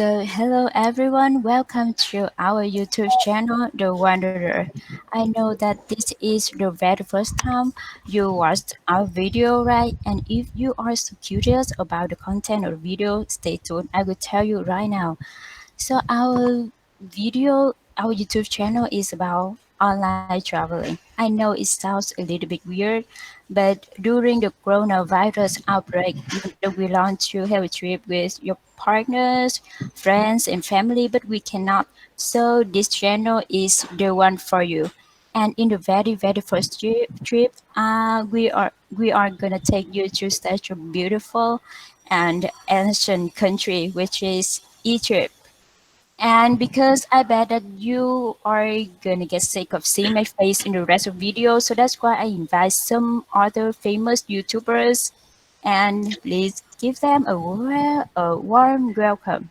Hello everyone, welcome to our YouTube channel, The Wanderer. I know that this is the very first time you watched our video, right? And if you are so curious about the content of the video, stay tuned. I will tell you right now. Our YouTube channel is about online traveling. I know it sounds a little bit weird, but during the coronavirus outbreak, we want to have a trip with your partners, friends, and family, but we cannot. So this channel is the one for you. And in the very first trip, we are gonna take you to such a beautiful and ancient country, which is Egypt. And because I bet that you are gonna get sick of seeing my face in the rest of videos, so that's why I invite some other famous YouTubers and please give them a warm welcome.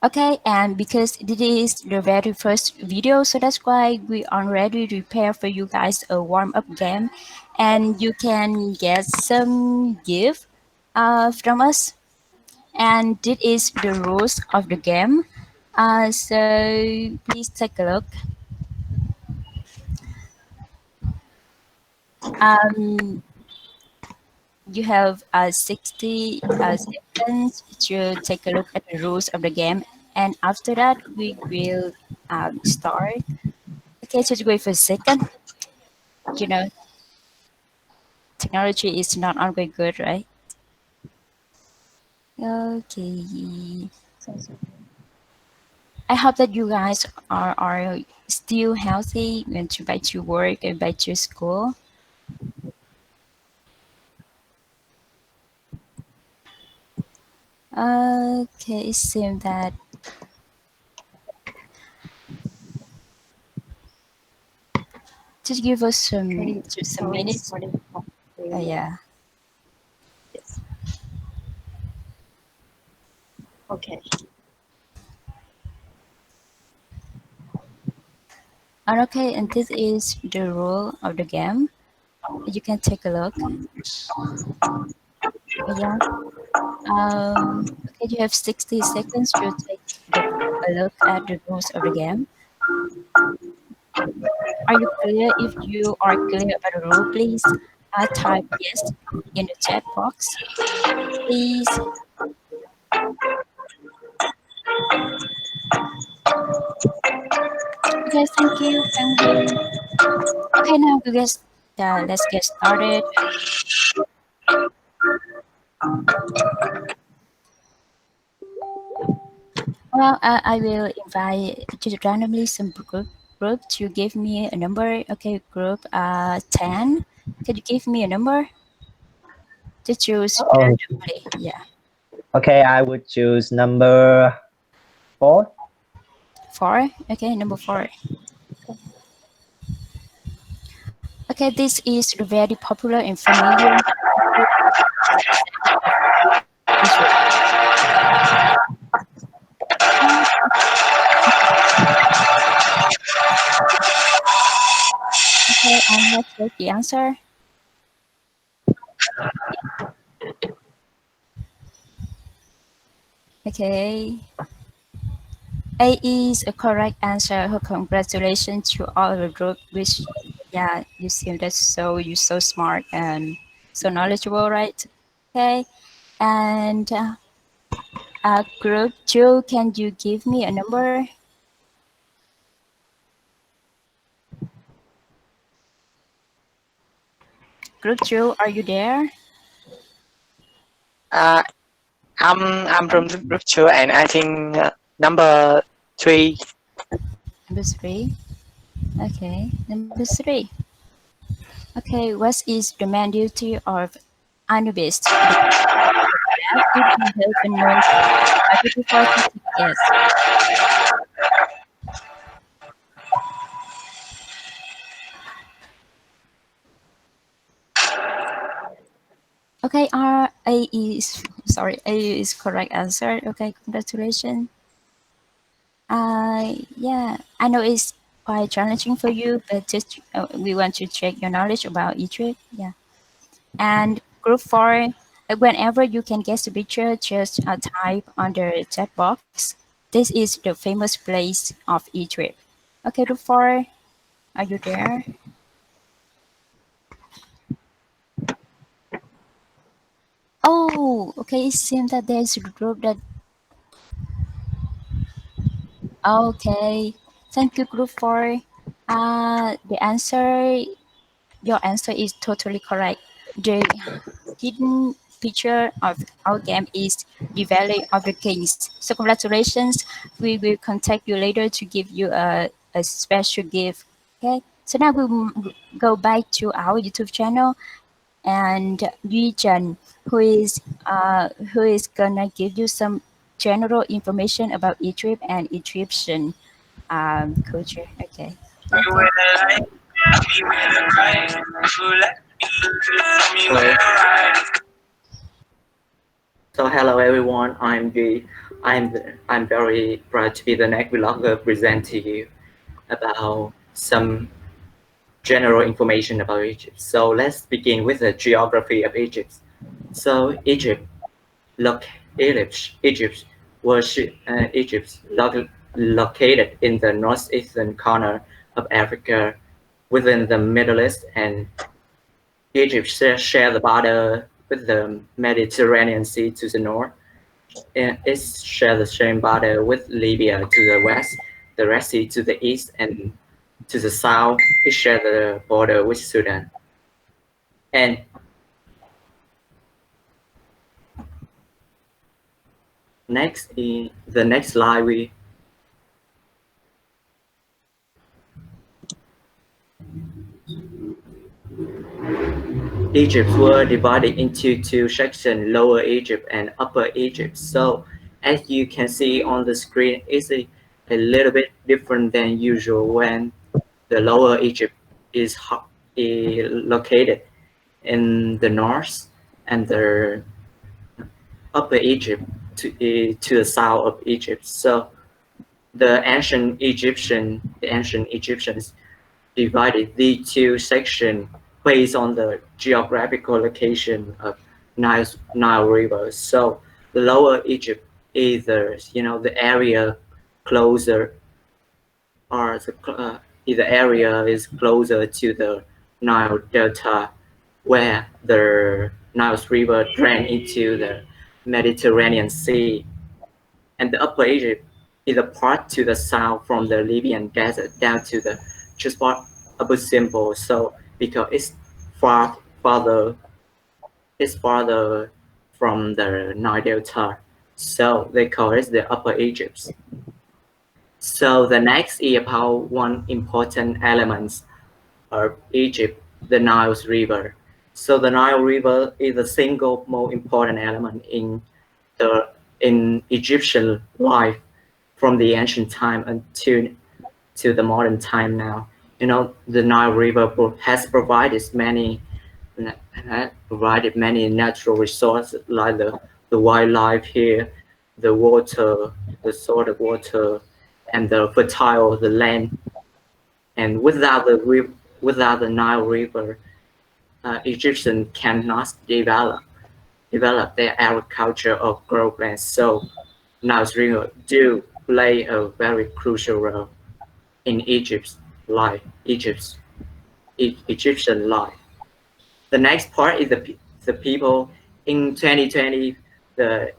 Okay, and because this is the very first video, so that's why we already prepare for you guys a warm-up game, and you can get some gift from us. And this is the rules of the game. So please take a look. Um, you have 60 seconds to take a look at the rules of the game, and after that we will start. Okay, just wait for a second. You know, technology is not always good, right? Okay. I hope that you guys are still healthy and to back to work and back to school. Okay, it seems that just give us some minutes. Yeah. Yes. Okay. And okay, and this is the rule of the game. You can take a look. Yeah. Okay, you have 60 seconds to take a look at the rules of the game. Are you clear? If you are clear about the rule, please type yes in the chat box, please. Okay, thank you, Penguin. Okay, now let's get started. Well, I will invite to randomly some group to give me a number. Okay, group 10. Can you give me a number to choose Oh, randomly? Yeah, okay, I would choose number 4. 4. Okay, number 4. Okay, this is very popular and familiar of Israel. Uh, okay, and let's check the answer. Okay, A is a correct answer. Congratulations to all the group. Which, yeah, you seem that you're so smart and so knowledgeable, right? Okay, and group 2, can you give me a number? Group 2, are you there? Uh, I'm from the group two, and I think number 3. Number 3. Okay, number 3. Okay, what is the main duty of Anubis? The crab did he help in knowing before yes. Okay, A is correct answer. Okay, congratulations. Yeah, I know it's quite challenging for you, but just we want to check your knowledge about Egypt. Yeah. And group four, whenever you can guess the picture, just type on the chat box. This is the famous place of Egypt. Okay, group four, are you there? Oh, okay. It seems that there's a group that. Okay, thank you, group four. The answer, your answer is totally correct. The hidden feature of our game is the Valley of the Kings. So congratulations. We will contact you later to give you a special gift. Okay. So now we'll go back to our YouTube channel and Yuchen, who is gonna give you some general information about Egypt and Egyptian culture. Okay. Thank you. So hello everyone, I'm Duy. I'm very proud to be the next vlogger present to you about some general information about Egypt. So let's begin with the geography of Egypt. So look, Egypt located in the northeastern corner of Africa, within the Middle East, and Egypt share the border with the Mediterranean Sea to the north. And it shares the same border with Libya to the west, the Red Sea to the east, and to the south, it shares the border with Sudan. And next, in the next slide, Egypt were divided into two sections, Lower Egypt and Upper Egypt. So as you can see on the screen, it's a little bit different than usual when the Lower Egypt is located in the north, and the Upper Egypt to the south of Egypt. So the ancient Egyptians divided the two sections based on the geographical location of Nile River. So the Lower Egypt is the area closer, or the area is closer to the Nile Delta, where the Nile River drains into the Mediterranean Sea, and the Upper Egypt is a part to the south from the Libyan desert down to the just part Abu Simbel. So because farther, it's farther from the Nile Delta, so they call it the Upper Egypt. So the next is about one important element of Egypt, the Nile River. So the Nile River is the single most important element the in Egyptian life from the ancient time until to the modern time now. The Nile River has provided many natural resources like the wildlife here, the water, the salt of water, and the fertile the land. And without the Nile River, Egyptians cannot develop their agriculture or grow plants. So Nile River do play a very crucial role in Egyptian life. The next part is the people. In 2020, the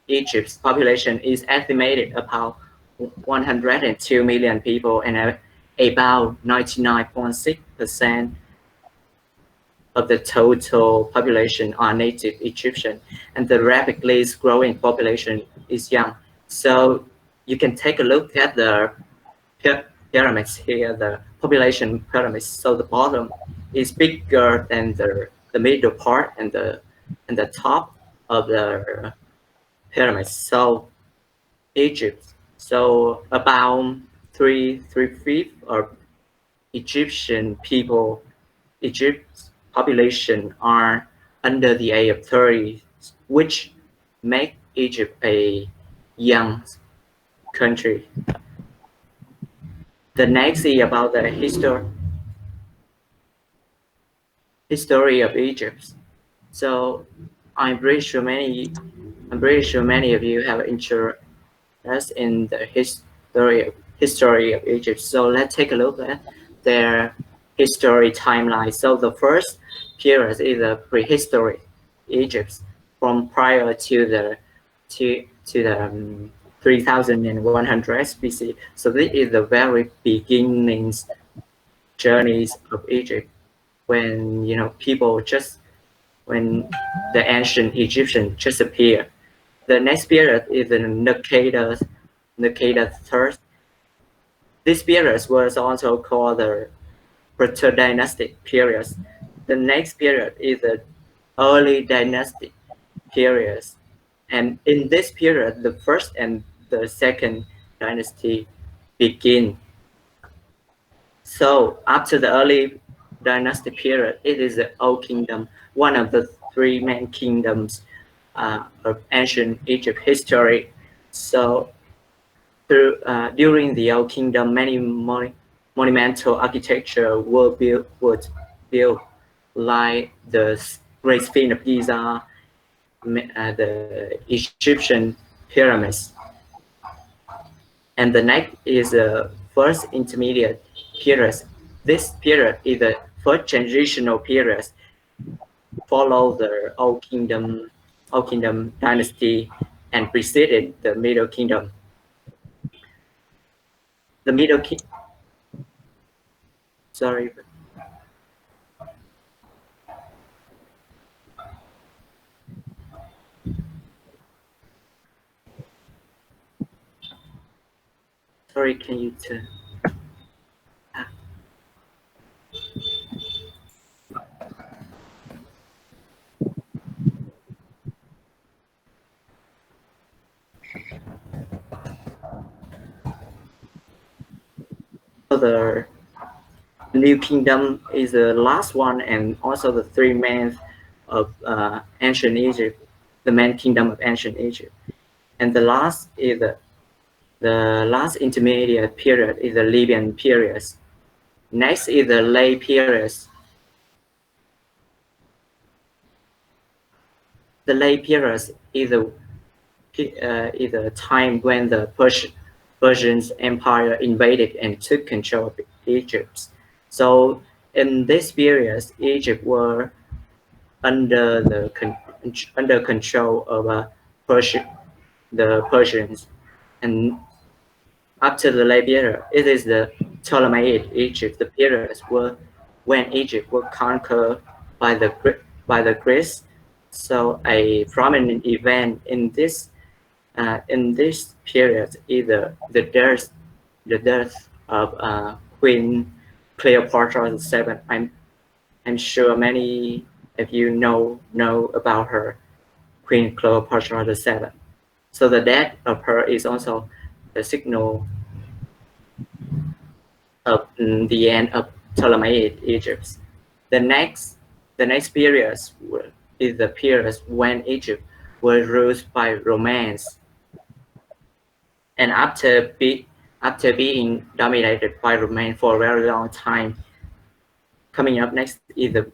Egypt's population is estimated about 102 million people, and about 99.6% of the total population are native Egyptian, and the rapidly growing population is young. So you can take a look at the pyramids here, the population pyramids. So the bottom is bigger than the middle part and the top of the pyramids. So Egypt. So about three fifths of Egyptian people, Egypt's population are under the age of 30, which make Egypt a young country. The next is about the history of Egypt. So I'm pretty sure many of you have interest in the history of Egypt. So let's take a look at their history timeline. So the first period is the prehistory Egypt, from prior to the 3100 BC. So this is the very beginnings journeys of Egypt, when people just when the ancient Egyptian just appeared. The next period is the Naqada third. This period was also called the Proto-Dynastic period. The next period is the early dynastic period. And in this period, the first and the second dynasty begin. So after the early dynastic period, it is the Old Kingdom, one of the three main kingdoms of ancient Egypt history. So during the Old Kingdom, many monumental architecture were built, like the Great Sphinx of Giza, the Egyptian pyramids. And the next is the first intermediate period. This period is the first transitional period, follow the Old Kingdom dynasty, and preceded the Middle Kingdom. The Middle Kingdom. Sorry. Sorry, can you turn? The New Kingdom is the last one, and also the three main of ancient Egypt, the main kingdom of ancient Egypt. And the last is the last intermediate period is the Libyan period. Next is the late period. The late period is the time when the Persian Empire invaded and took control of Egypt. So in this period, Egypt were under control of the Persians. And after the late period, it is the Ptolemaic Egypt, the period when Egypt was conquered by the Greeks. So a prominent event in this period is the death of Queen Cleopatra VII. I'm sure many of you know about her, Queen Cleopatra VII. So the death of her is also the signal of the end of Ptolemaic Egypt. The next period is the period when Egypt was ruled by Romans. And after being dominated by Romans for a very long time, coming up next is the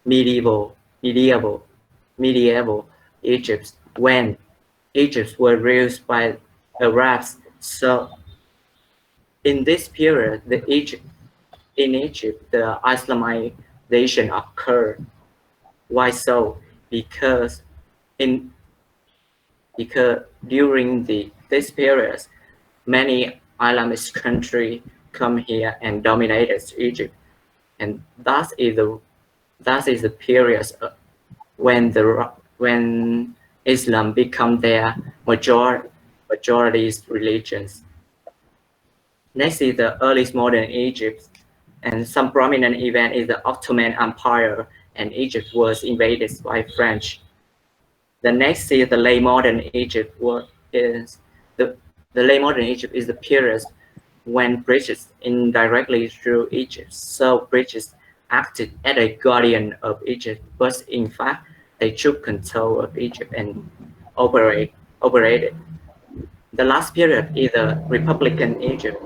medieval Egypt, when Egypt was ruled by Arabs. So in this period, in Egypt, the Islamization occurred. Why so? Because during this period, many Islamist countries come here and dominated Egypt, and that is the period when Islam become their majority religions. Next is the earliest modern Egypt, and some prominent event is the Ottoman Empire, and Egypt was invaded by French. The next is the late modern Egypt. The late modern Egypt is the period when British indirectly ruled Egypt. So British acted as a guardian of Egypt, but in fact they took control of Egypt and operated. The last period is the Republican Egypt.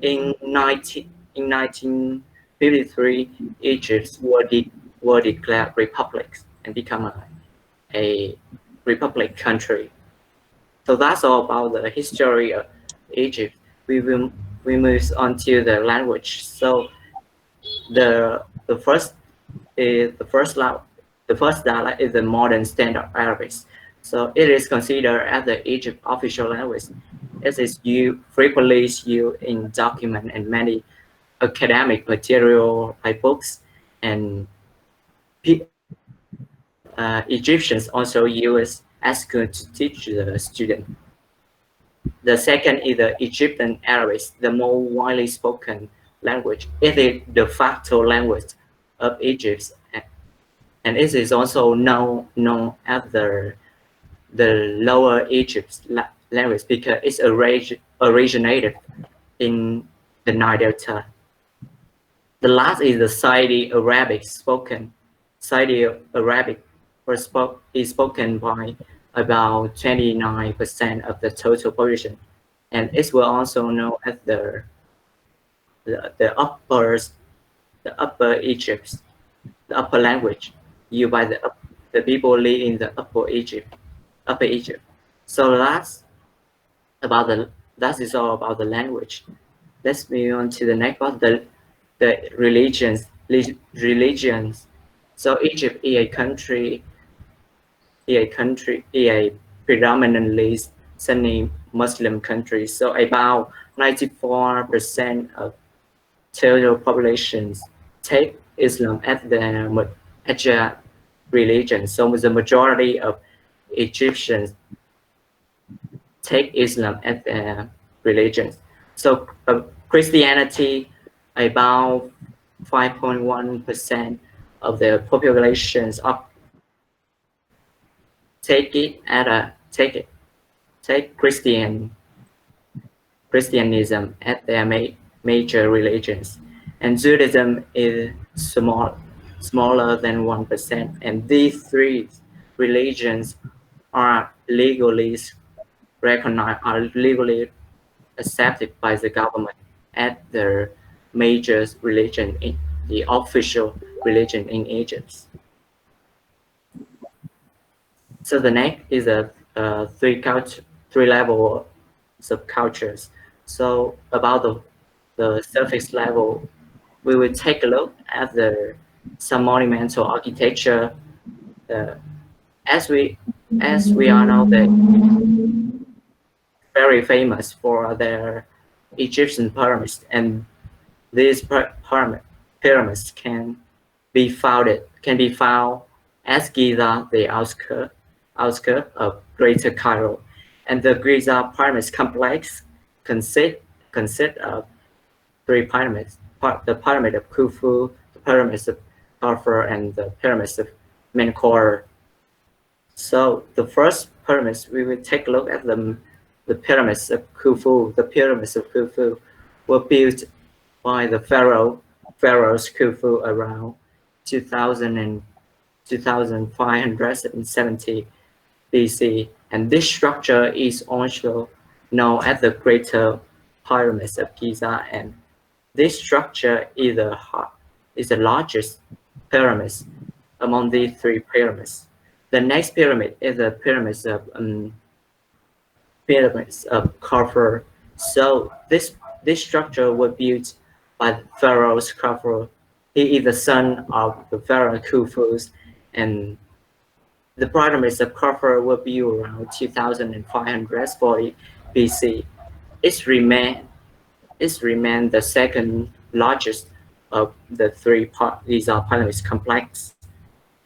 In 1953, Egypt were declared republics and become a republic country. So that's all about the history of Egypt. We move on to the language. So the first is the first dialect is the modern standard Arabic. So it is considered as the Egypt official language. It is frequently used in document and many academic material like books, and Egyptians also use as good to teach the student. The second is the Egyptian Arabic, the more widely spoken language. It is the de facto language of Egypt, and it is also known as the Lower Egypt language because it's originated in the Nile Delta. The last is the Saidi Arabic spoken. Saidi Arabic is spoken by about 29% of the total population, and it will also known as the upper Egypt, the upper language used by the people live in the upper Egypt. So that is all about the language. Let's move on to the next part, the religions. So Egypt is a predominantly Sunni Muslim country. So about 94% of total populations take Islam as their religion. So the majority of Egyptians take Islam as their religion. So Christianity, about 5.1% of the populations take Christianism as their major religions, and Judaism is smaller than 1%. And these three religions are legally recognized, are legally accepted by the government as their major religion, in the official religion in Egypt. So the next is a three level subcultures. So about the surface level, we will take a look at some monumental architecture. As we all know, that very famous for their Egyptian pyramids, and these pyramids can be found at Giza, the outskirts of Greater Cairo, and the Giza Pyramids complex consist of three pyramids: the Pyramid of Khufu, the Pyramids of Khafre, and the Pyramids of Menkaure. So the first pyramids, we will take a look at the Pyramids of Khufu. The Pyramids of Khufu were built by the pharaohs Khufu around 2570 BC, and this structure is also known as the Greater Pyramids of Giza, and this structure is the largest pyramid among these three pyramids. The next pyramid is the pyramids of Khafre. So this structure was built by Pharaoh Khafre. He is the son of the Pharaoh Khufu, and the pyramids of Khafre were built around 2540 BC. It remained the second largest of the three Giza pyramids complex.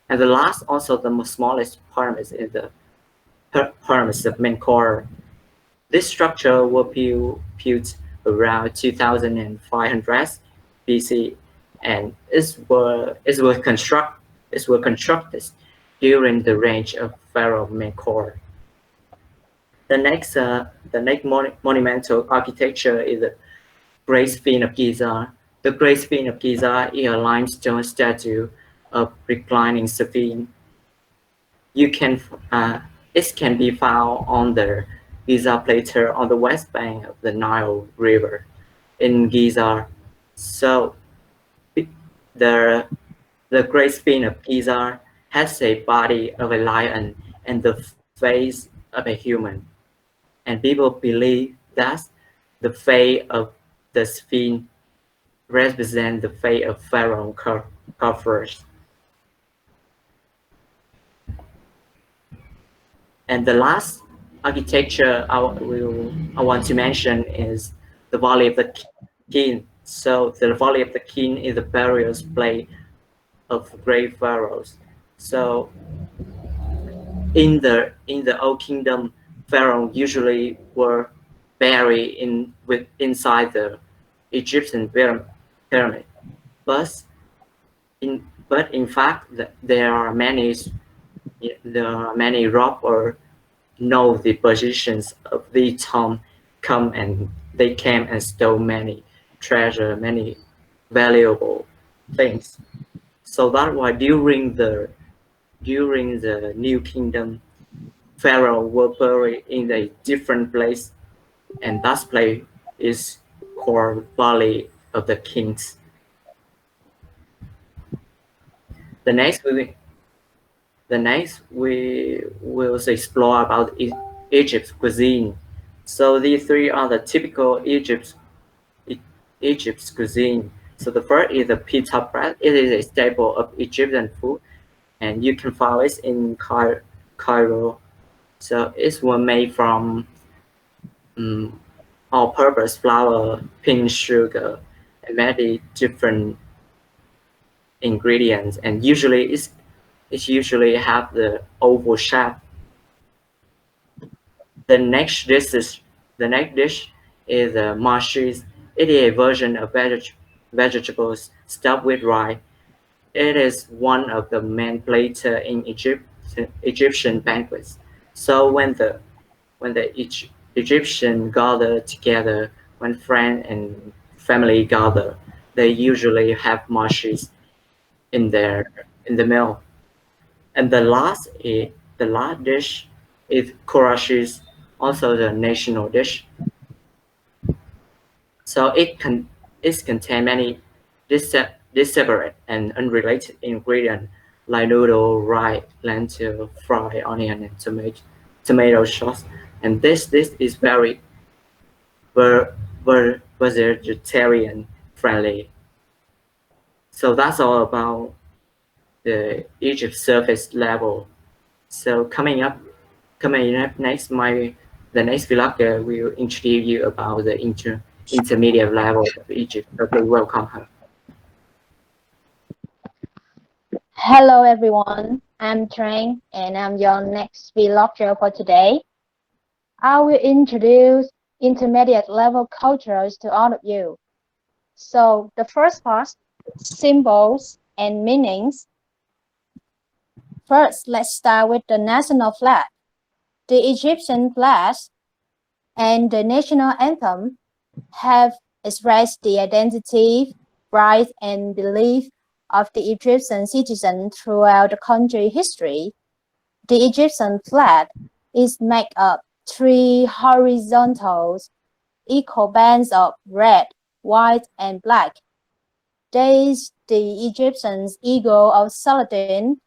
And the last, also the smallest pyramid, is the pyramids of Menkaure. This structure was built around 2500 BC, and it was constructed during the reign of Pharaoh Menkaure. The next monumental architecture is the Great Sphinx of Giza. The Great Sphinx of Giza is a limestone statue of reclining sphinx. It can be found on the Giza Plateau on the west bank of the Nile River. in Giza. So the Great Sphinx of Giza has a body of a lion and the face of a human. And people believe that the face of the Sphinx represents the face of Pharaoh Khufu. And the last architecture I want to mention is the Valley of the King. So the Valley of the King is the burial place of great pharaohs. So in the Old Kingdom, pharaohs usually were buried inside the Egyptian pyramid. But in fact, there are many robbers know the positions of the tomb, they came and stole many treasure, many valuable things. So that's why during the New Kingdom, pharaoh were buried in a different place, and that place is called Valley of the Kings. The next we will explore about Egypt's cuisine. So these three are the typical Egypt's cuisine. So the first is the pita bread. It is a staple of Egyptian food, and you can find it in Cairo. So it's one made from all-purpose flour, pink sugar, and many different ingredients. And it usually have the oval shape. The next dish is mashes. It is a version of vegetables stuffed with rice. It is one of the main platter in Egyptian banquets. So when the Egyptian gather together, when friends and family gather, they usually have mashes in the meal. And the last dish is Kurashi's, also the national dish. So it contains many separate and unrelated ingredients like noodle, rice, lentil, fried onion, and tomato sauce. And this is very vegetarian friendly. So that's all about the Egypt surface level. So coming up next, the next vlogger will introduce you about the intermediate level of Egypt. Okay, welcome her. Hello everyone, I'm Trang and I'm your next vlogger for today. I will introduce intermediate level cultures to all of you. So the first part, symbols and meanings. First, let's start with the national flag. The Egyptian flag and the national anthem have expressed the identity, rights, and belief of the Egyptian citizens throughout the country history. The Egyptian flag is made of three horizontal equal bands of red, white, and black. There is the Egyptian eagle of Saladin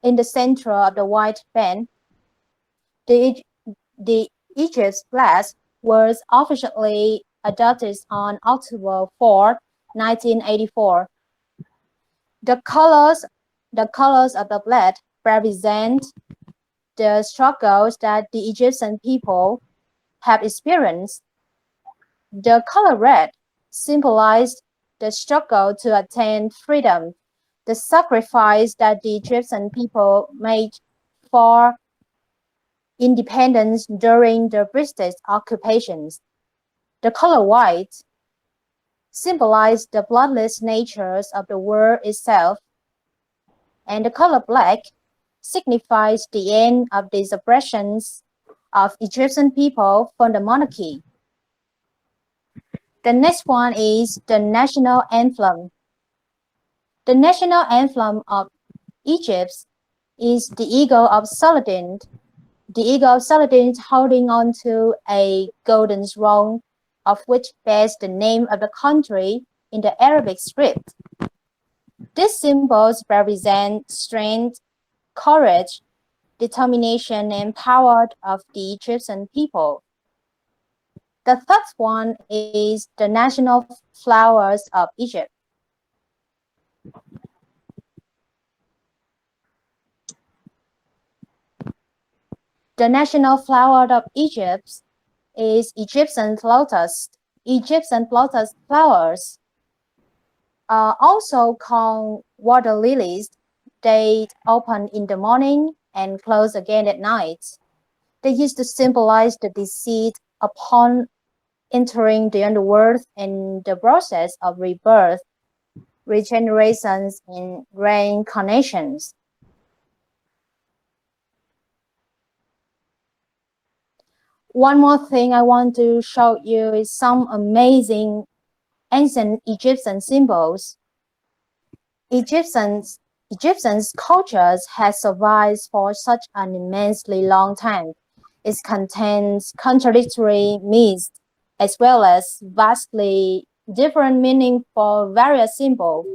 in the center of the white band. The Egypt's flag was officially adopted on October 4, 1984. The colors of the flag represent the struggles that the Egyptian people have experienced. The color red symbolized the struggle to attain freedom, the sacrifice that the Egyptian people made for independence during the British occupations. The color white symbolized the bloodless natures of the world itself, and the color black signifies the end of the oppressions of Egyptian people from the monarchy. The next one is the national anthem. The national anthem of Egypt is the eagle of Saladin. The eagle of Saladin holding on to a golden throne of which bears the name of the country in the Arabic script. These symbols represent strength, courage, determination, and power of the Egyptian people. The third one is the national flowers of Egypt. The national flower of Egypt is Egyptian lotus. Egyptian lotus flowers are also called water lilies. They open in the morning and close again at night. They used to symbolize the deceit upon entering the underworld and the process of rebirth, regenerations, and reincarnations. One more thing I want to show you is some amazing ancient Egyptian symbols. Egyptians' cultures has survived for such an immensely long time. It contains contradictory myths as well as vastly different meaning for various symbols.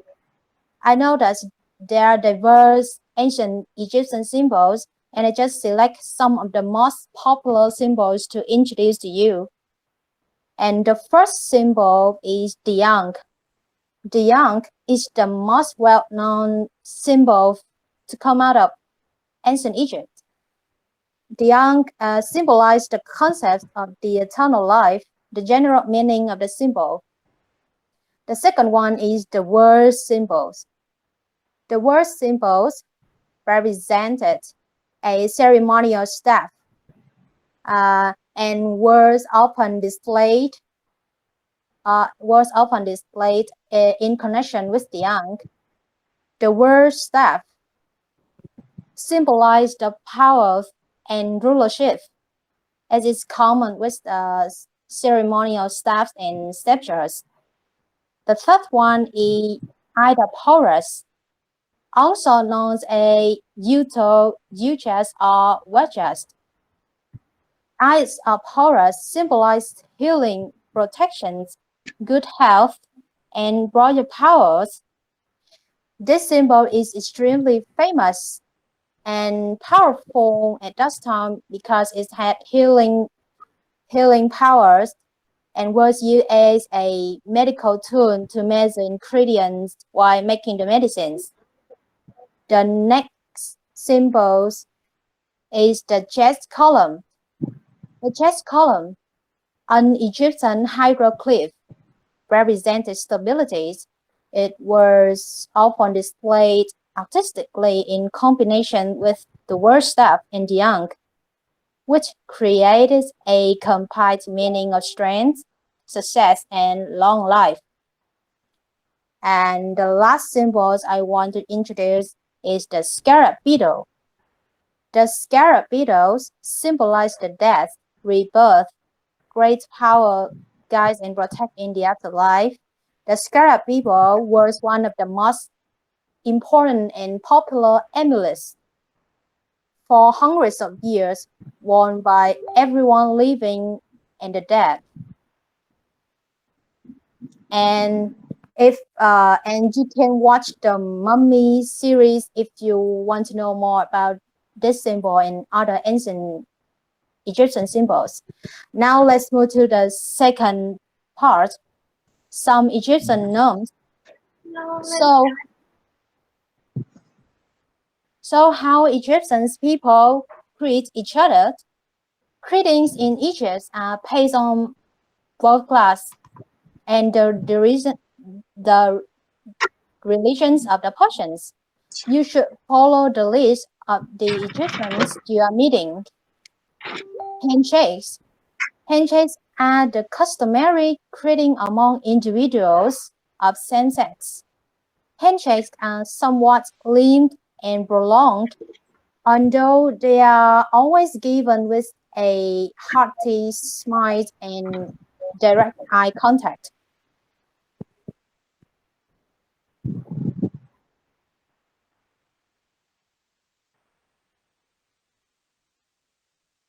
I know that there are diverse ancient Egyptian symbols, and I just select some of the most popular symbols to introduce to you. And the first symbol is the ankh. The ankh is the most well-known symbol to come out of ancient Egypt. The ankh symbolized the concept of the eternal life, the general meaning of the symbol. The second one is the word symbols. The word symbols represented a ceremonial staff, and words often displayed in connection with the ankh. The word staff symbolized the power and rulership, as is common with ceremonial staffs and scepters. The third one is Ida Porous, also known as a Uchas or Wajas. Eyes of Horus symbolize healing, protections, good health, and royal powers. This symbol is extremely famous and powerful at that time because it had healing powers and was used as a medical tool to measure ingredients while making the medicines. The next symbol is the chest column. The chest column, an Egyptian hieroglyph, represented stability. It was often displayed artistically in combination with the word staff and the ankh, which created a complete meaning of strength, success, and long life. And the last symbols I want to introduce is the Scarab Beetle. The Scarab Beetles symbolize the death, rebirth, great power, guides and protect in the afterlife. The Scarab Beetle was one of the most important and popular amulets for hundreds of years, worn by everyone living and the dead. And you can watch the Mummy series if you want to know more about this symbol and other ancient Egyptian symbols. Now let's move to the second part, some Egyptian norms. So how Egyptians people greet each other. Greetings in Egypt are based on both class and the religions of the persons. You should follow the list of the Egyptians you are meeting. Handshakes. Handshakes are the customary greeting among individuals of same sex. Handshakes are somewhat linked and prolonged, although they are always given with a hearty smile and direct eye contact.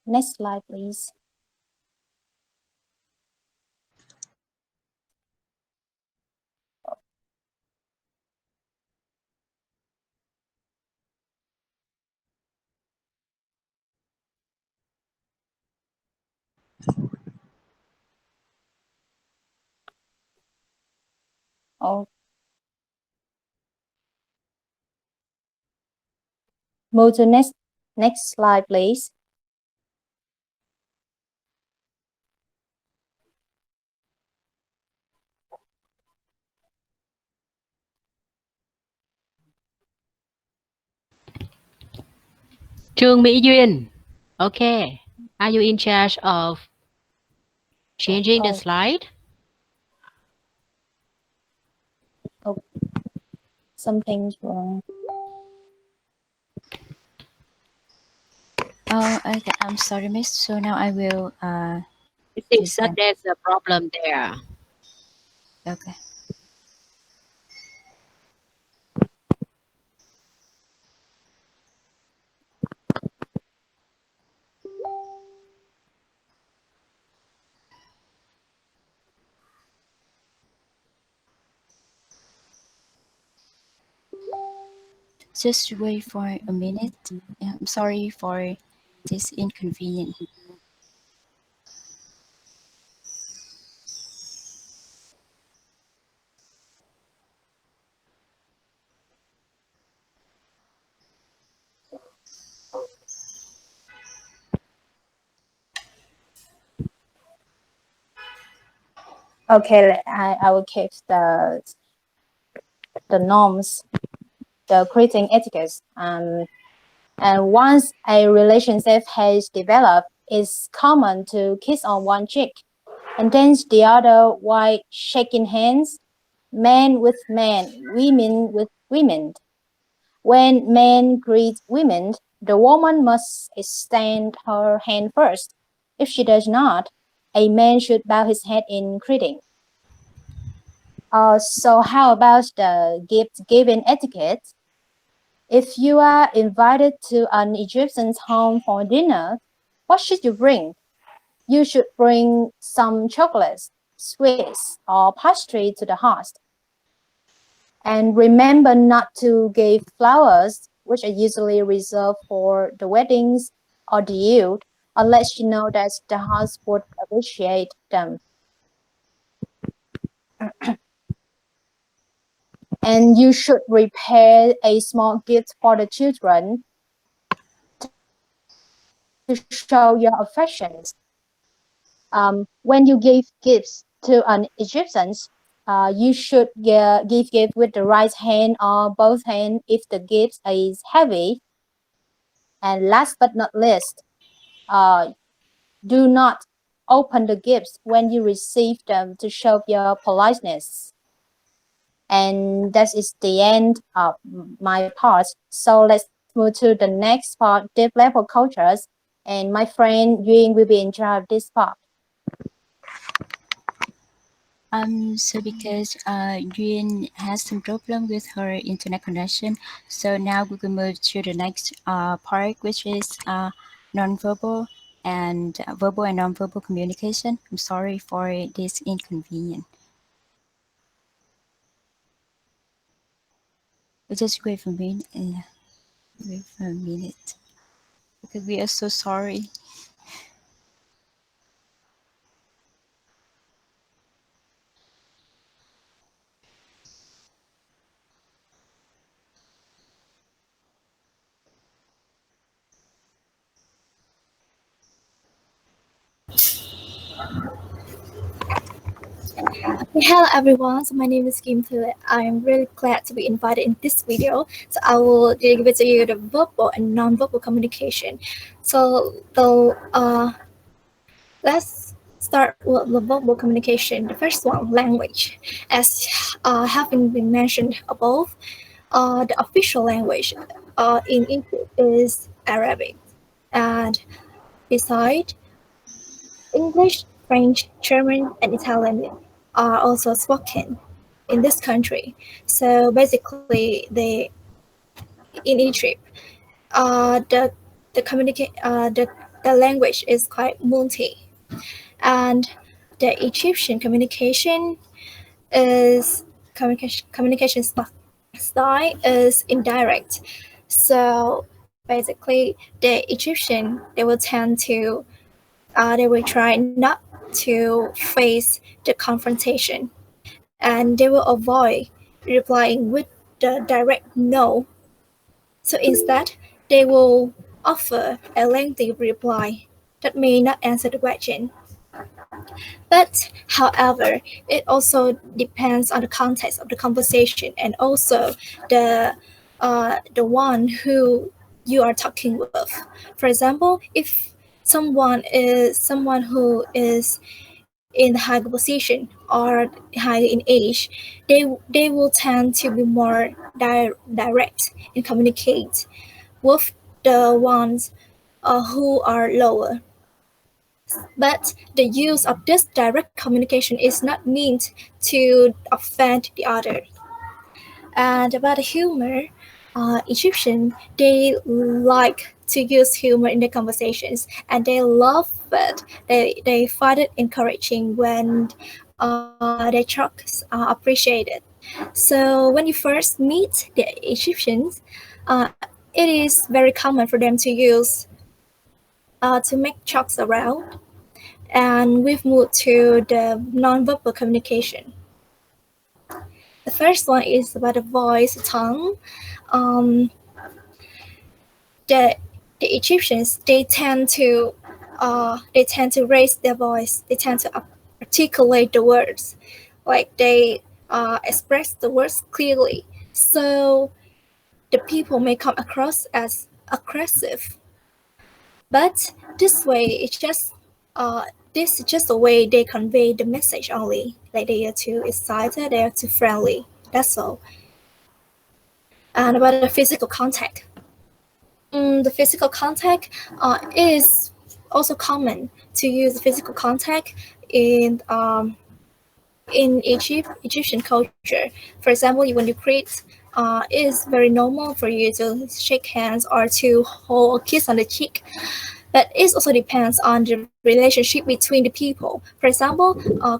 Next slide, please. Oh, move to next slide, please. Trương Mỹ Duyên. Okay. Are you in charge of changing the Oh. slide? Oh, something's wrong. Oh, okay. I'm sorry, miss. So now I will It seems just that there's a problem there. okay. Just wait for a minute. I'm sorry for this inconvenience. Okay, I will keep the norms, the creating etiquette. And once a relationship has developed, it's common to kiss on one cheek and dance the other while shaking hands, men with men, women with women. When men greet women, the woman must extend her hand first. If she does not, a man should bow his head in greeting. So how about the gift giving etiquette? If you are invited to an Egyptian's home for dinner, what should you bring? You should bring some chocolates, sweets, or pastry to the host. And remember not to give flowers, which are usually reserved for the weddings or the youth, unless you know that the host would appreciate them. And you should prepare a small gift for the children to show your affections. When you give gifts to an Egyptian, you should give gift with the right hand or both hands if the gift is heavy. And last but not least, do not open the gifts when you receive them to show your politeness. And that is the end of my part. So let's move to the next part, deep level cultures. And my friend Yuen will be in charge of this part. So because Yuen has some problem with her internet connection, so now we will move to the next part, which is nonverbal and verbal and nonverbal communication. I'm sorry for this inconvenience. Just wait for a minute. Wait for a minute. Because we are so sorry. Hello everyone, so my name is Kim Thu. I'm really glad to be invited in this video. So I will give it to you the verbal and non-verbal communication. So let's start with the verbal communication. The first one, language. As having been mentioned above, the official language in Egypt is Arabic. And besides, English, French, German, and Italian are also spoken in this country. So basically, in Egypt, the language is quite multi, and the Egyptian communication style is indirect. So basically, the Egyptian they will tend to they will try not to face the confrontation, and they will avoid replying with the direct no. So instead, they will offer a lengthy reply that may not answer the question. But however, it also depends on the context of the conversation and also the one who you are talking with. For example, if someone who is in high position or high in age, they will tend to be more direct and communicate with the ones who are lower. But the use of this direct communication is not meant to offend the other. And about humor, Egyptian, they like to use humor in their conversations, and they love it. They find it encouraging when their jokes are appreciated. So when you first meet the Egyptians, it is very common for them to use to make jokes around. And we've moved to the nonverbal communication. The first one is about the voice tone. Um, the Egyptians they tend to raise their voice. They tend to articulate the words, like they express the words clearly. So the people may come across as aggressive, but this is just the way they convey the message only. Like they are too excited, they are too friendly. That's all. And about the physical contact. The physical contact is also common to use physical contact in Egyptian culture. For example, when you greet, it is very normal for you to shake hands or to hold a kiss on the cheek. But it also depends on the relationship between the people. For example,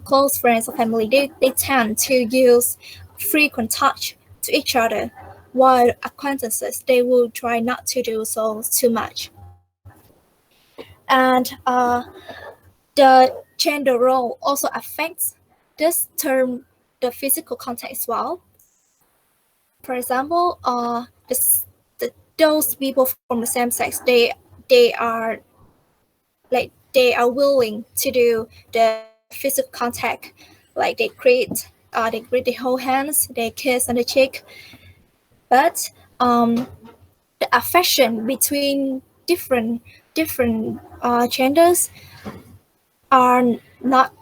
close friends or family, they tend to use frequent touch to each other, while acquaintances, they will try not to do so too much. And the gender role also affects this term, the physical contact as well. For example, those people from the same sex, they are they are willing to do the physical contact, like they greet the whole hands, they kiss on the cheek. But the affection between different genders are not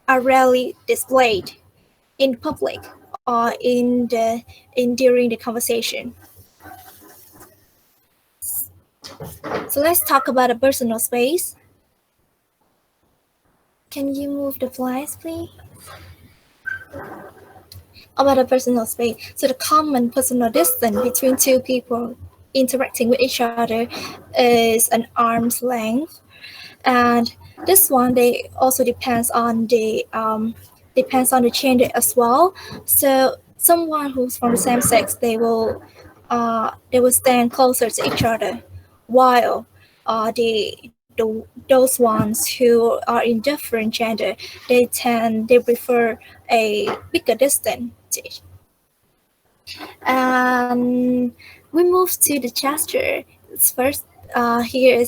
are rarely displayed in public or in during the conversation. So let's talk about a personal space. Can you move the slides, please? About a personal space. So the common personal distance between two people interacting with each other is an arm's length, and this one they also depends on the gender as well. So someone who's from the same sex, they will stand closer to each other, while those ones who are in different gender, they prefer a bigger distance to each. And we move to the gesture. First, here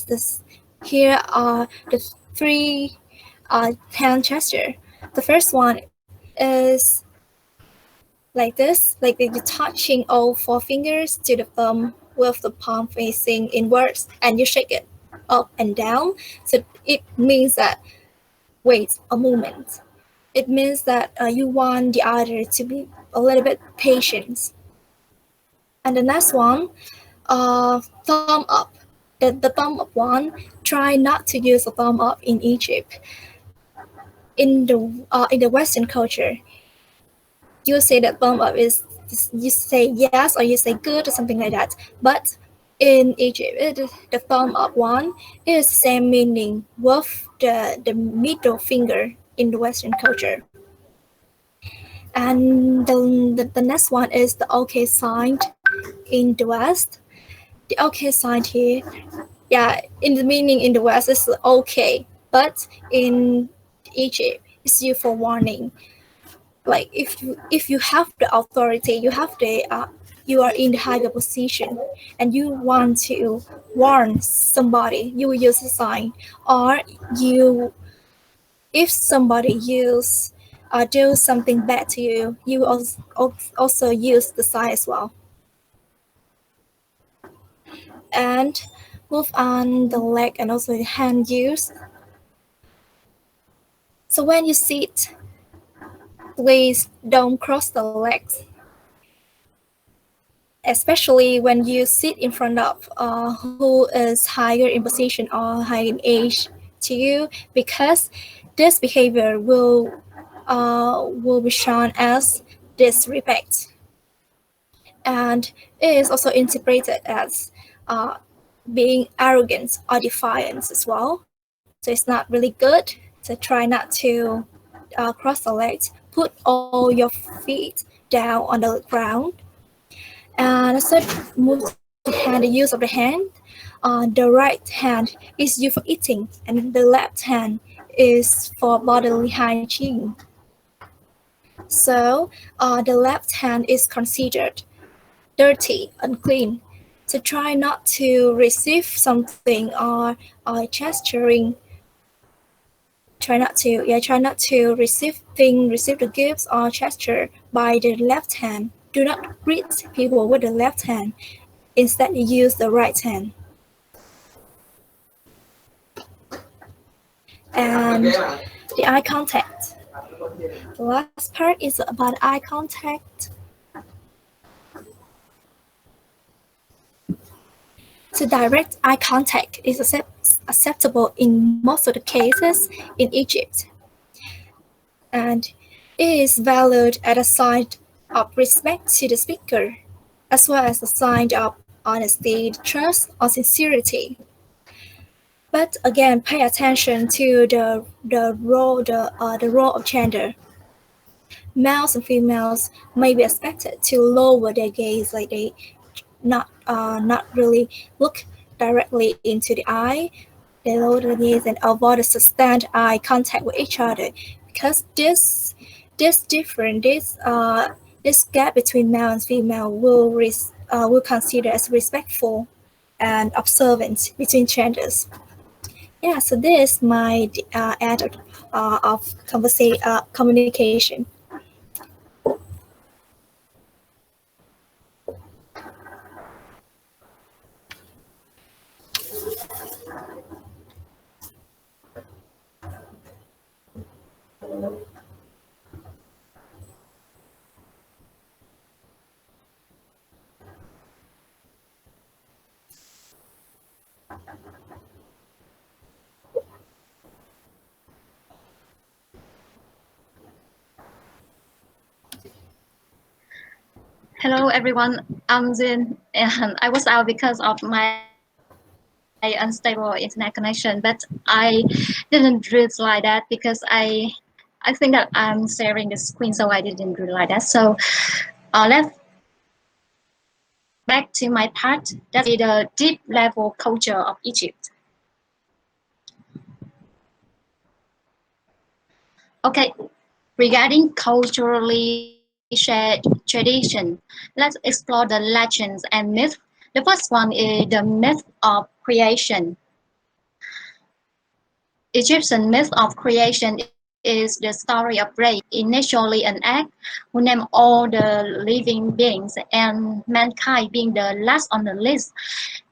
are the three hand gesture. The first one is like this, like you're touching all four fingers to the thumb with the palm facing inwards, and you shake it up and down. So it means that wait a moment. It means that you want the other to be a little bit patient. And the next one, thumb up. The thumb up one, try not to use a thumb up in Egypt. In the Western culture, you say that thumb up is, you say yes or you say good or something like that. But in Egypt, the thumb up one is the same meaning with the middle finger in the Western culture. And the next one is the OK sign in the West. The OK sign here yeah, in the meaning in the West it's okay, but in Egypt it's used for warning. Like if you have the authority, you have the you are in the higher position and you want to warn somebody, you will use a sign. Or you, if somebody use do something bad to you, you also use the sign as well. And move on the leg and also the hand use. So when you sit, please don't cross the legs, especially when you sit in front of who is higher in position or higher in age to you, because this behavior will be shown as disrespect, and it is also interpreted as being arrogant or defiance as well. So it's not really good. So try not to cross the legs. Put all your feet down on the ground. And so move to the hand, the use of the hand. The right hand is used for eating, and the left hand is for bodily hygiene. So the left hand is considered dirty, unclean. So try not to receive something or gesturing. Try not to receive the gifts or gesture by the left hand. Do not greet people with the left hand. Instead, use the right hand. And the eye contact. The last part is about eye contact. So direct eye contact is acceptable in most of the cases in Egypt. And it is valued as a sign of respect to the speaker, as well as a sign of honesty, trust, or sincerity. But again, pay attention to the role of gender. Males and females may be expected to lower their gaze, like they not really look directly into the eye. They lower their gaze and avoid a sustained eye contact with each other, because this gap between male and female will consider as respectful and observant between genders. Yeah, so this is my ad of communication. Hello everyone, I'm Jin, and I was out because of my unstable internet connection, but I didn't realize that because I think that I'm sharing the screen, so I didn't realize that. So let's back to my part. That's the deep level culture of Egypt. Okay, regarding culturally shared tradition, let's explore the legends and myths. The first one is the myth of creation. Egyptian myth of creation is the story of Ra, initially an egg, who named all the living beings, and mankind being the last on the list.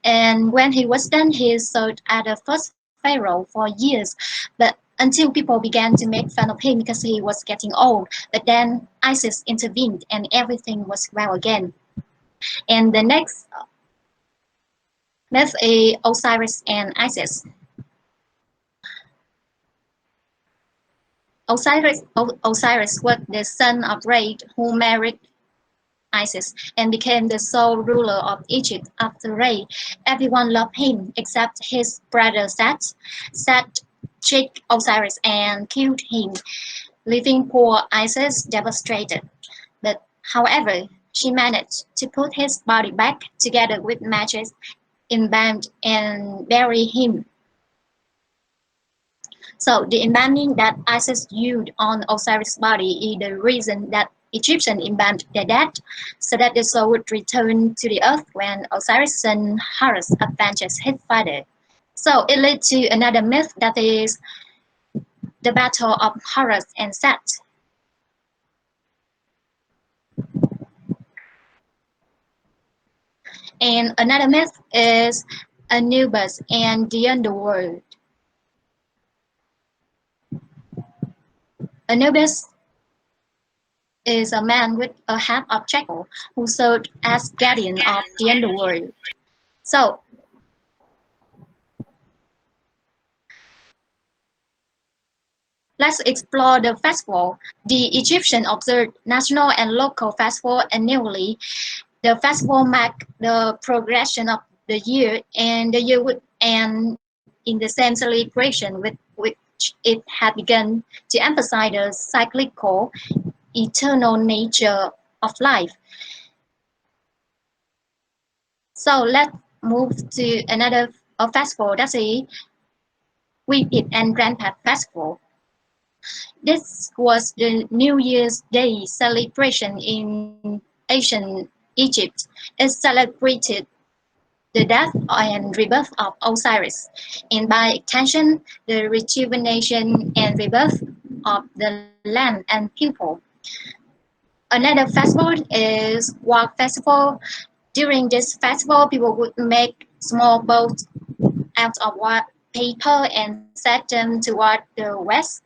And when he was done, he served as the first pharaoh for years, but until people began to make fun of him because he was getting old. But then Isis intervened, and everything was well again. And the next myth is Osiris and Isis. Osiris was the son of Ra, who married Isis and became the sole ruler of Egypt after Ra. Everyone loved him except his brother Set. Set tricked Osiris and killed him, leaving poor Isis devastated. But however, she managed to put his body back together with magic embalmed and bury him. So the embalming that Isis used on Osiris' body is the reason that Egyptians embalmed their dead, so that the soul would return to the earth when Osiris' son Horus avenges his father. So it led to another myth, that is the battle of Horus and Set. And another myth is Anubis and the underworld. Anubis is a man with a head of jackal who served as guardian of the underworld. So let's explore the festival. The Egyptians observed national and local festivals annually. The festival marked the progression of the year, and the year would end in the same celebration with which it had begun, to emphasize the cyclical, eternal nature of life. So let's move to another festival, that's a Whippet and Grandpa Festival. This was the New Year's Day celebration in ancient Egypt. It celebrated the death and rebirth of Osiris, and by extension, the rejuvenation and rebirth of the land and people. Another festival is Wag Festival. During this festival, people would make small boats out of white paper and set them toward the west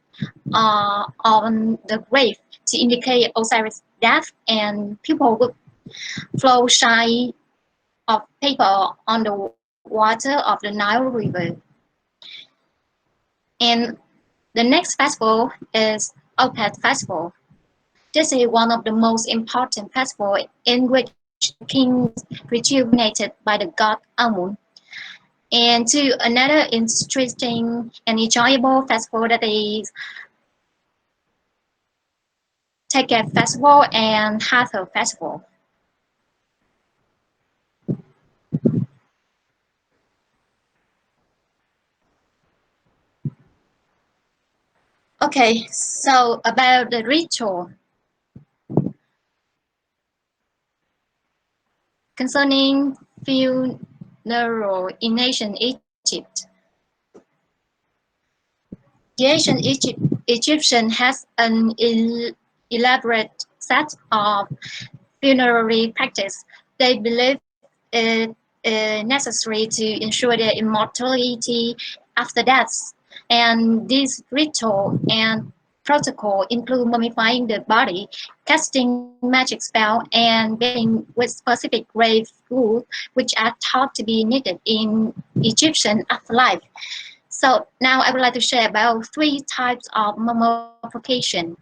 on the grave to indicate Osiris' death, and people would flow shy of paper on the water of the Nile River. And the next festival is Opet Festival. This is one of the most important festivals in which the king is rejuvenated by the god Amun. And to another interesting and enjoyable festival, that is Etiquette Festival and Hathor Festival. Okay, so about the ritual concerning funeral in ancient Egypt. The ancient Egyptian has an elaborate set of funerary practice. They believe it necessary to ensure their immortality after death. And this ritual and protocol include mummifying the body, casting magic spell, and burying with specific grave rules, which are thought to be needed in Egyptian afterlife. So now I would like to share about three types of mummification.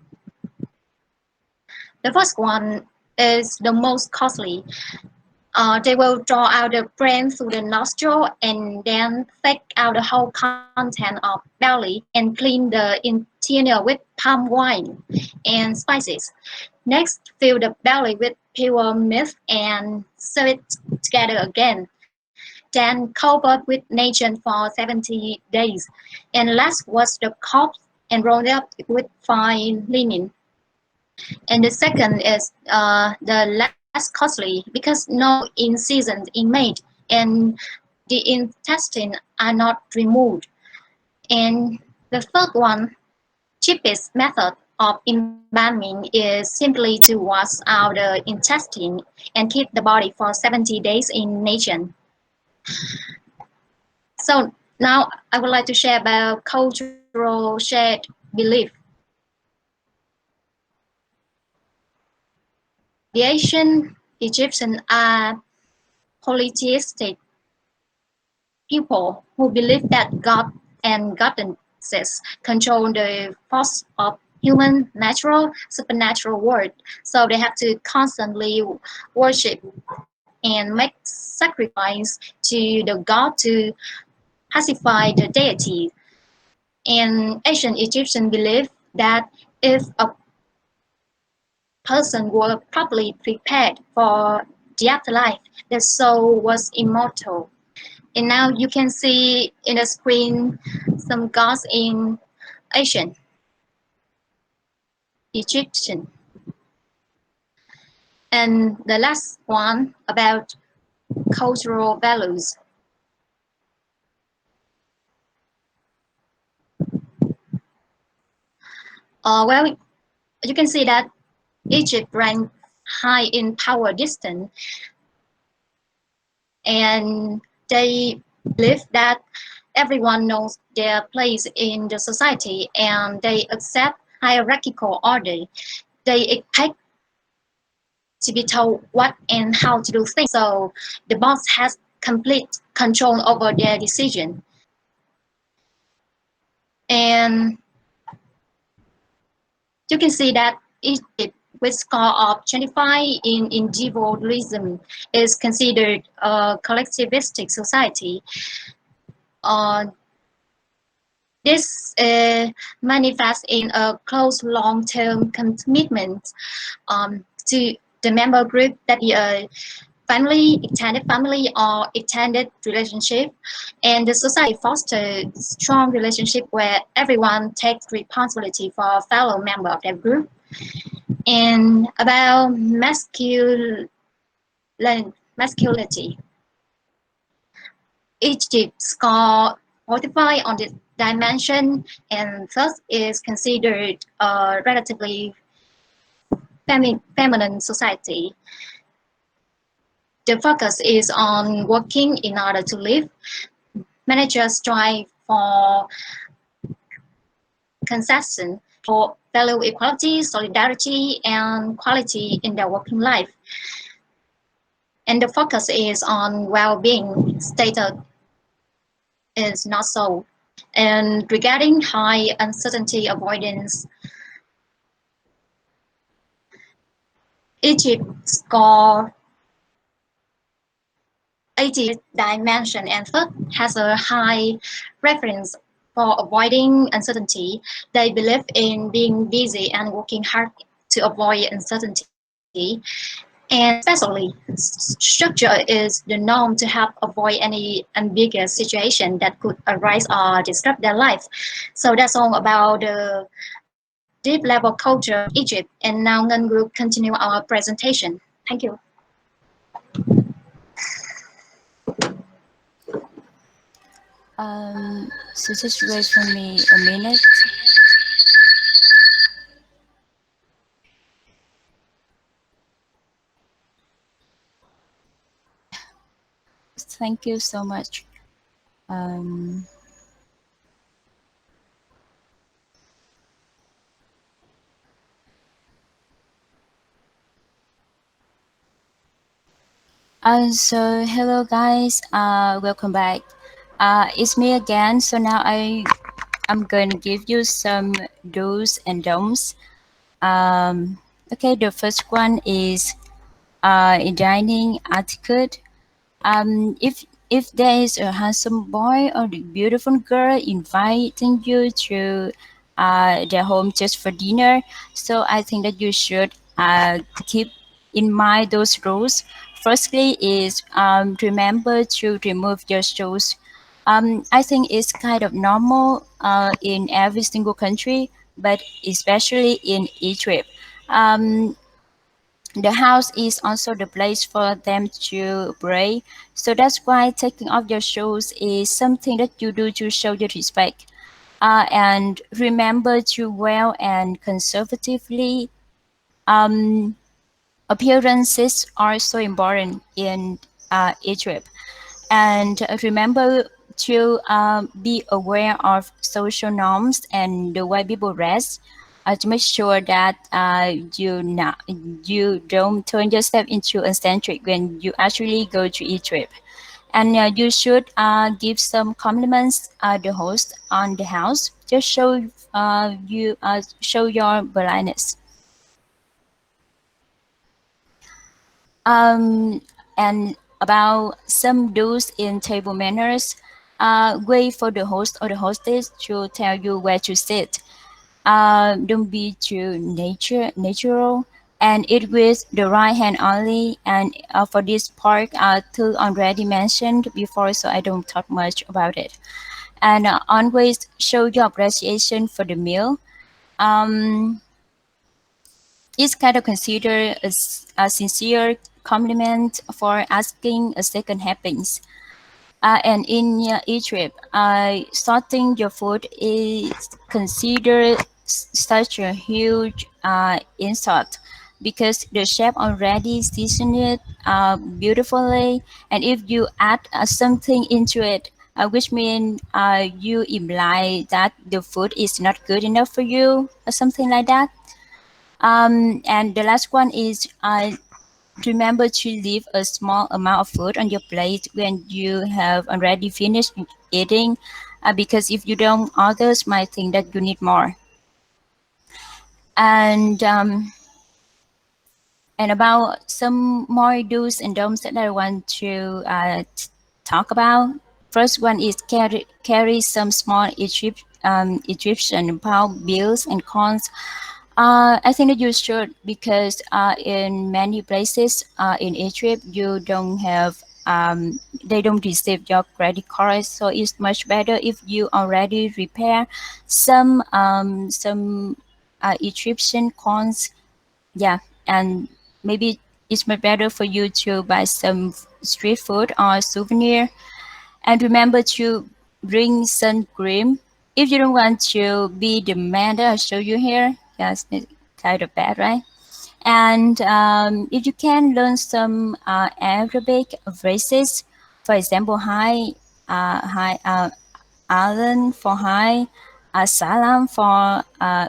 The first one is the most costly. They will draw out the brain through the nostril and then take out the whole content of belly and clean the interior with palm wine and spices. Next, fill the belly with pure meat and sew it together again. Then cover with nation for 70 days. And last was the corpse and rolled up with fine linen. And the second is the less costly, because no incisions are made and the intestines are not removed. And the third one, cheapest method of embalming, is simply to wash out the intestine and keep the body for 70 days in nation. So now I would like to share about cultural shared belief. The ancient Egyptians are polytheistic people who believe that God and goddesses control the force of human, natural, supernatural world. So they have to constantly worship and make sacrifice to the god to pacify the deity. And ancient Egyptians believed that if a person were properly prepared for the afterlife, the soul was immortal. And now you can see in the screen some gods in ancient Egyptian. And the last one about cultural values. Well, you can see that Egypt ranked high in power distance, and they believe that everyone knows their place in the society and they accept hierarchical order. They expect to be told what and how to do things. So the boss has complete control over their decision. And you can see that Egypt, with score of 25 in individualism, is considered a collectivistic society. Uh, this manifests in a close long-term commitment to the member group, that be a extended family or extended relationship, and the society fosters strong relationship where everyone takes responsibility for a fellow member of their group. And about masculinity, Egypt score 45 on this dimension, and thus is considered a relatively feminine society. The focus is on working in order to live. Managers strive for consistent for value equality, solidarity, and quality in their working life. And the focus is on well-being. Status is not so. And regarding high uncertainty avoidance, Egypt score 80 dimension and third has a high preference for avoiding uncertainty. They believe in being busy and working hard to avoid uncertainty. And especially, structure is the norm to help avoid any ambiguous situation that could arise or disrupt their life. So that's all about the deep level culture of Egypt. And now Ngân will continue our presentation. Thank you. So just wait for me a minute. Thank you so much. Um, so hello guys, welcome back. It's me again. So now I'm going to give you some do's and don'ts. Okay, the first one is in dining etiquette. If there is a handsome boy or the beautiful girl inviting you to their home just for dinner, so I think that you should keep in mind those rules. Firstly, is remember to remove your shoes. I think it's kind of normal in every single country, but especially in Egypt. Um, the house is also the place for them to pray. So that's why taking off your shoes is something that you do to show your respect. And remember to wear and conservatively. Um, Appearances are so important in Egypt. And remember to be aware of social norms and the way people rest, to make sure that you don't turn yourself into eccentric when you actually go to Egypt. And you should give some compliments the host on the house. Just show your politeness. Um, and about some do's in table manners, wait for the host or the hostess to tell you where to sit. Don't be too natural. and eat with the right hand only. And for this part, Thư already mentioned before, so I don't talk much about it. And always show your appreciation for the meal. It's kind of considered a sincere compliment for asking a second helpings. And in Egypt, sorting your food is considered such a huge insult because the chef already seasoned it beautifully, and if you add something into it, which means you imply that the food is not good enough for you or something like that. And the last one is remember to leave a small amount of food on your plate when you have already finished eating, because if you don't, others might think that you need more. And about some more do's and don'ts that I want to talk about. First one is carry some small Egyptian pound bills and coins. I think that you should, because in many places in Egypt you don't have they don't receive your credit card, so it's much better if you already prepare some Egyptian coins. Yeah, and maybe it's much better for you to buy some street food or souvenir. And remember to bring sun cream if you don't want to be the man that I show you here. Yes, it's kind of bad, right? And if you can learn some Arabic phrases, for example, hi, Alan for hi, salam for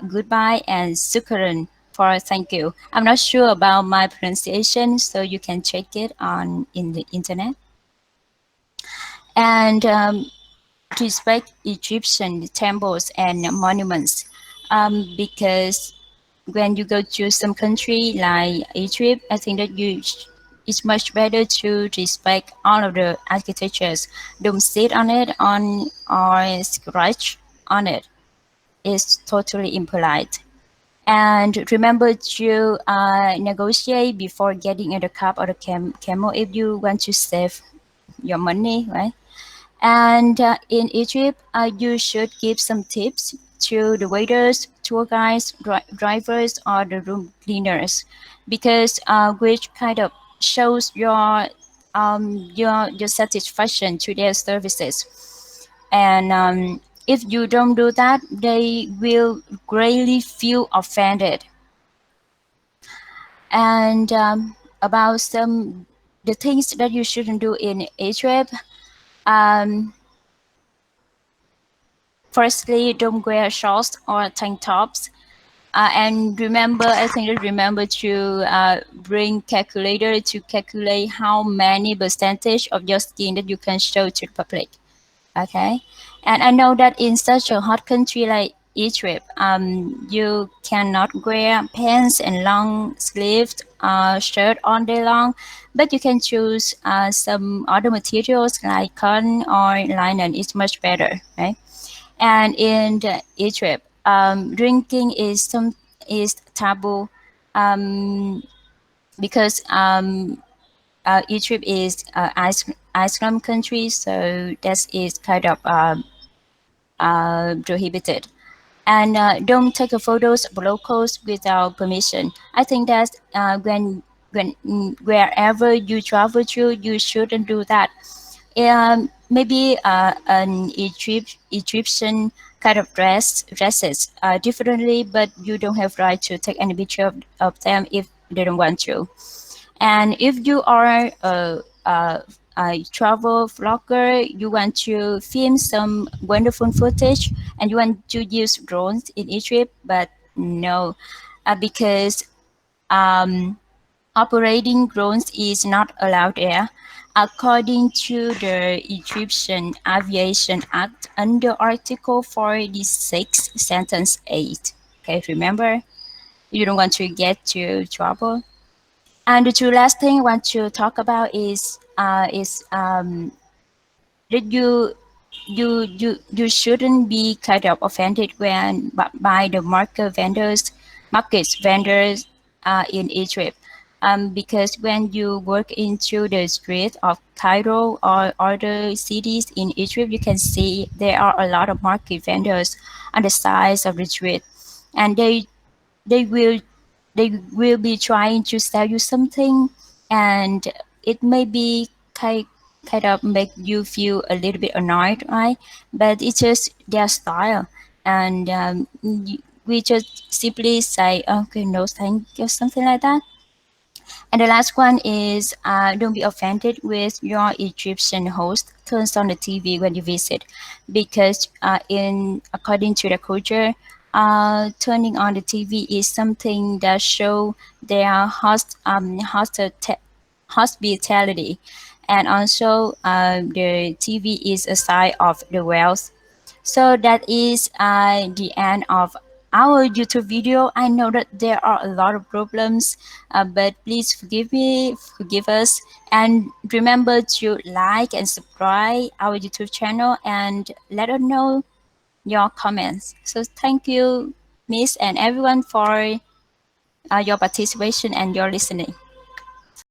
goodbye, and sukran for thank you. I'm not sure about my pronunciation, so you can check it on in the internet. And respect Egyptian temples and monuments, because when you go to some country like Egypt, I think that it's much better to respect all of the architectures. Don't sit on it or scratch on it. It's totally impolite. And remember to negotiate before getting in the cab or the camel if you want to save your money, right? And in Egypt, you should give some tips to the waiters, tour guides, drivers, or the room cleaners, because which kind of shows your satisfaction to their services. And if you don't do that, they will greatly feel offended. And about some the things that you shouldn't do in Egypt. Um, Firstly, don't wear shorts or tank tops. And remember, I think that remember to bring calculator to calculate how many percentage of your skin that you can show to the public. Okay, and I know that in such a hot country like Egypt, you cannot wear pants and long sleeved shirt all day long, but you can choose some other materials like cotton or linen. It's much better, right? And in Egypt, drinking is taboo, because Egypt is ice cream country, so that is kind of prohibited. And don't take photos of locals without permission. I think that wherever you travel to, you shouldn't do that. Maybe an Egyptian kind of dresses differently, but you don't have right to take any picture of them if they don't want to. And if you are a travel vlogger, you want to film some wonderful footage and you want to use drones in Egypt, but no, because operating drones is not allowed there. According to the Egyptian Aviation Act under Article 46, Sentence 8. Okay, remember, you don't want to get to trouble. And the two last thing I want to talk about is that you shouldn't be kind of offended when by the market vendors in Egypt. Because when you walk into the street of Cairo or other cities in Egypt, you can see there are a lot of market vendors on the sides of the street, and they will they will be trying to sell you something, and it may be kind of make you feel a little bit annoyed, right? But it's just their style, and we just simply say, okay, no thank you, something like that. And the last one is, don't be offended with your Egyptian host turns on the TV when you visit, because in according to the culture, turning on the TV is something that show their hospitality, and also the TV is a sign of the wealth. So that is the end of our YouTube video. I know that there are a lot of problems, but please forgive us, and remember to like and subscribe our YouTube channel and let us know your comments. So thank you, Miss, and everyone for your participation and your listening.